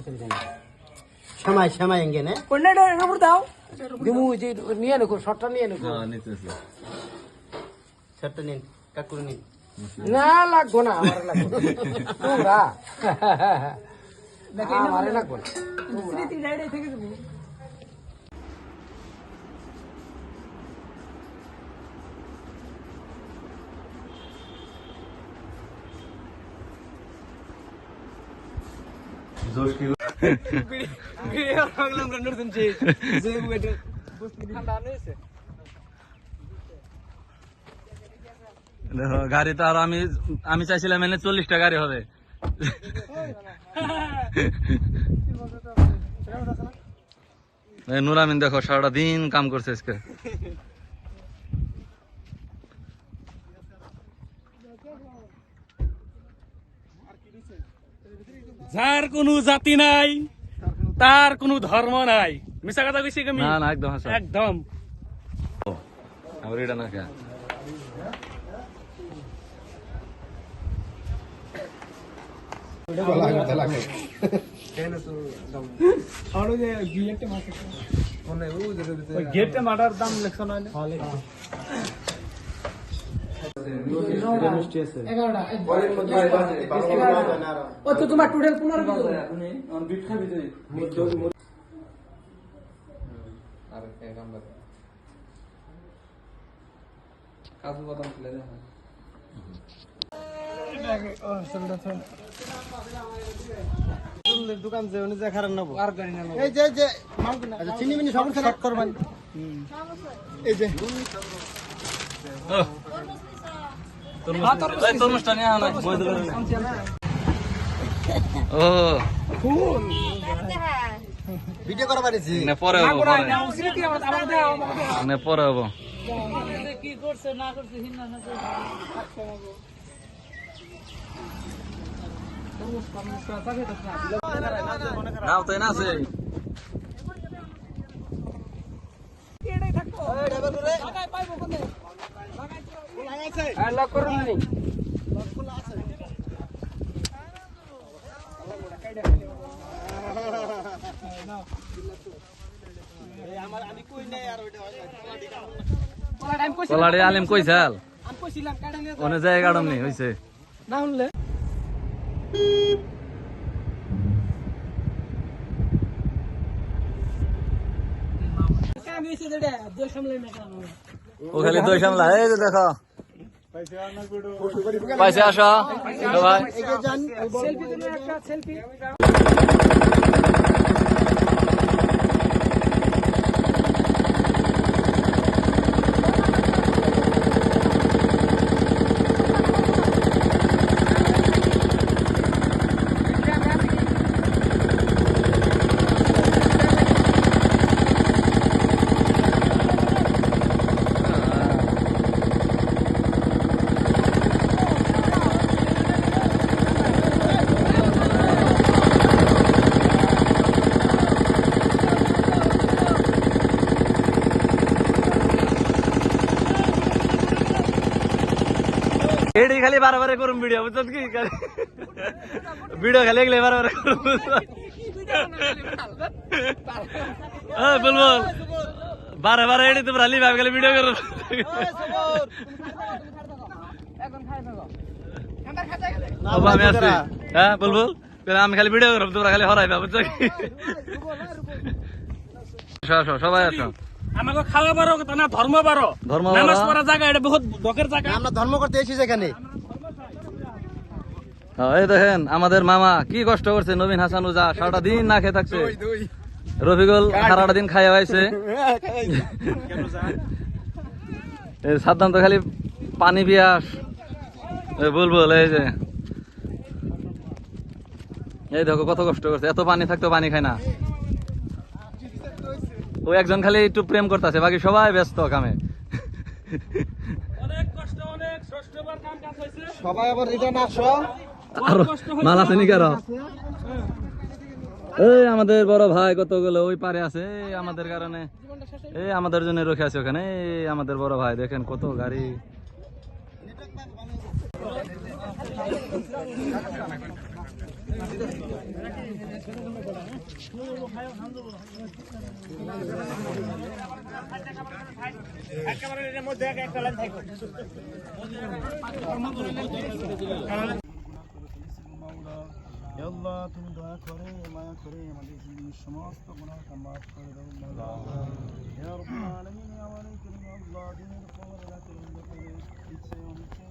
অসুবিধা নেই সময় সময় এঙ্গে না কোনটা উপর দাও দিমু যে নিয়ে নেকো শর্টটা নিয়ে নেকো হ্যাঁ নিতেছি শর্টটা নিন কাকুর নিন না লাগবো না আমার লাগবো তোমরা আমারে লাগবো না স্মৃতি ডাইরে থেকে দেবো জোশ কি ভিডিও লাগলাম রন্ডর দিনছি যে বেটা বসতে ঠান্ডা নেছে দেখো গাড়ি তো আর আমি চাইছিলাম এনে 40টা গাড়ি হবে নুরামিন দেখো সারাটা দিন কাম করছে আজকে যার কোনো জাতি নাই তার কোনো ধর্ম নাই মিছা কথা কইছি আমি না না একদম হাসা একদম আমার এটা না কে গেটে মাটার দাম লেখছ না ও তো তোমার টোটাল 15 দোকান যে উনি যে খারাপ নেবো এই যে যে আচ্ছা চিনি মিনি সব শর্ট করবেন এই যে তরমুজটা নিয়ে আনা ও ভিডিও করা পারিছি না পরে হবো না পরে হবো কি করছে না করছে হিন্না না নাও তো না আছে এটাই থাকো এই ড্রাইভার করে লাগাই পাইবো কোনে লাগাইছে আর লক করুন নি খোলা আছে আমার আমি কই নাই আর ওইটা পলা টাইম কইছি কলাড়ি আলিম কইছাল আমি কইছিলাম কাটা নিয়ে অনে জায়গা গাড়ম নি হইছে না শুনলে আমি এসে দেড়ে দোষ সামলাই না কেন ও খালি দই সামলা এই যে দেখো পয়সা আসো ভাই সেলফি তুমি একটা সেলফি এডি খালি বারবার করুম ভিডিও বুঝছ কি ভিডিও খালি এগুলো বারবার করুম বলবো বারবার এডি তোমরা লিভ খালি ভিডিও করো আমি আসছি হ্যাঁ বলবো আমি খালি ভিডিও করব তোমরা খালি হরাইবা বুঝছ কি আসো সবাই আসো আমাকে খাওয়া পারো না ধর্ম পারো ধর্ম নামাজ পারো। পড়া জায়গা এটা বহুত ডকের জায়গা আমরা ধর্ম করতে এসেছি যেখানে এই দেখেন আমাদের মামা কি কষ্ট করছে নবীন হাসান উজা সারাটা দিন না খেয়ে থাকছে রফিকুল সারাটা দিন খাইয়া হয়েছে সাদ্দাম তো খালি পানি পিয়াস বুলবুল এই যে এই দেখো কত কষ্ট করছে এত পানি থাকতো পানি খায় না ও একজন খালি একটু প্রেম করতেছে বাকি সবাই ব্যস্ত কামে অনেক কষ্ট অনেক ষষ্ঠবার কাম কাজ হয়েছে সবাই আবার রিটার্ন আসো আর মাল আছে নাকি আরো এই আমাদের বড় ভাই কতগুলো ওই পারে আছে এই আমাদের কারণে এই আমাদের জন্য রক্ষে আছে ওখানে এই আমাদের বড় ভাই দেখেন কত গাড়ি আল্লাহ তুমি দয়া করে মায়া করে আমাদের জীবনের সমস্ত গুনাহকে মাফ করে দাও মাওলা ইয়া রাব্বুল আলামিন ইয়া ওয়ালি করিম আল্লাহ দিনের খবর রাতে ইচ্ছে অনিচ্ছে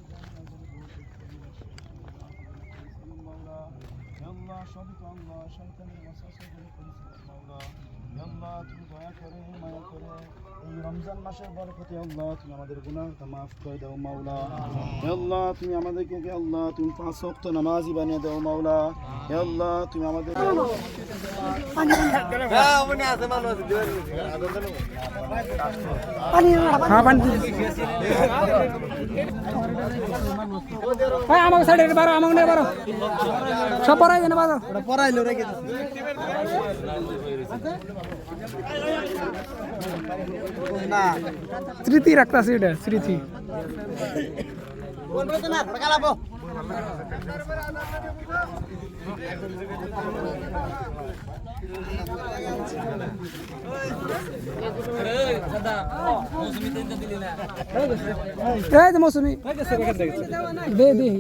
মাওলা ইয়া আল্লাহ সবই তো আল্লাহ শয়তানের ওয়াসওয়াসা থেকে পরিষ্কার মাওলা ইয়া আল্লাহ তুমি দয়া করে মায়া করে এই রমজান মাসের বরকতে আল্লাহ তুমি আমাদের গুনাহকে মাফ করে দাও মাওলা ইয়া আল্লাহ তুমি আমাদেরকে আল্লাহ তুমি 5 ওয়াক্ত নামাজি বানিয়ে দাও মাওলা ইয়া আল্লাহ তুমি আমাদের আমাকে সাইডে বারো আমাকে নিয়ে বারো সব পড়াই দেন বারো পড়াইলো রেখে না স্মৃতি রাখতাছি এটা স্মৃতি বলবো তো না কালাবো এই যে মৌসুমি দে দে